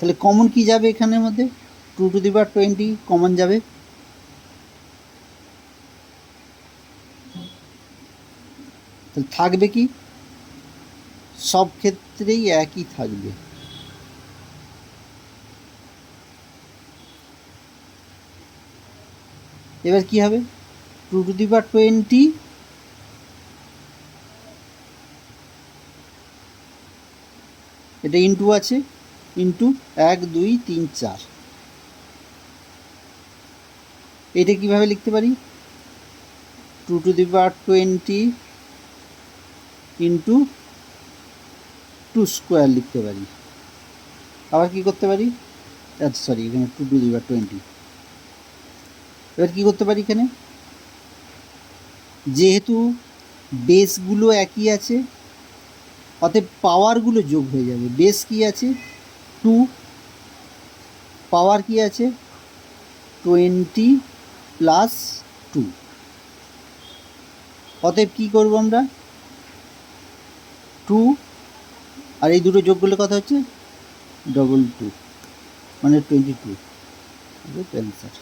তাহলে কমন কি যাবে এখানের মধ্যে? 2^20 কমন যাবে। তাহলে থাকবে কি? সব ক্ষেত্রেই একই থাকবে। এবার কি হবে? 2^20 এটা ইন্টু আছে, ইন্টু 1 2 3 4। এটা কিভাবে লিখতে পারি? 2^20 ইন্টু 2 স্কোয়ার লিখতে পারি। আবার কি করতে পারি? আচ্ছা সরি, এখানে 2^20। এবার কি করতে পারি এখানে? যেহেতু বেসগুলো একই আছে, অতএব পাওয়ারগুলো যোগ হয়ে যাবে। বেস কি আছে? 2, পাওয়ার কি আছে? 20 প্লাস 2। অতএব কী করবো আমরা? 2 আর এই দুটো যোগ করলে কথা হচ্ছে 222, মানে 22 অ্যান্সার।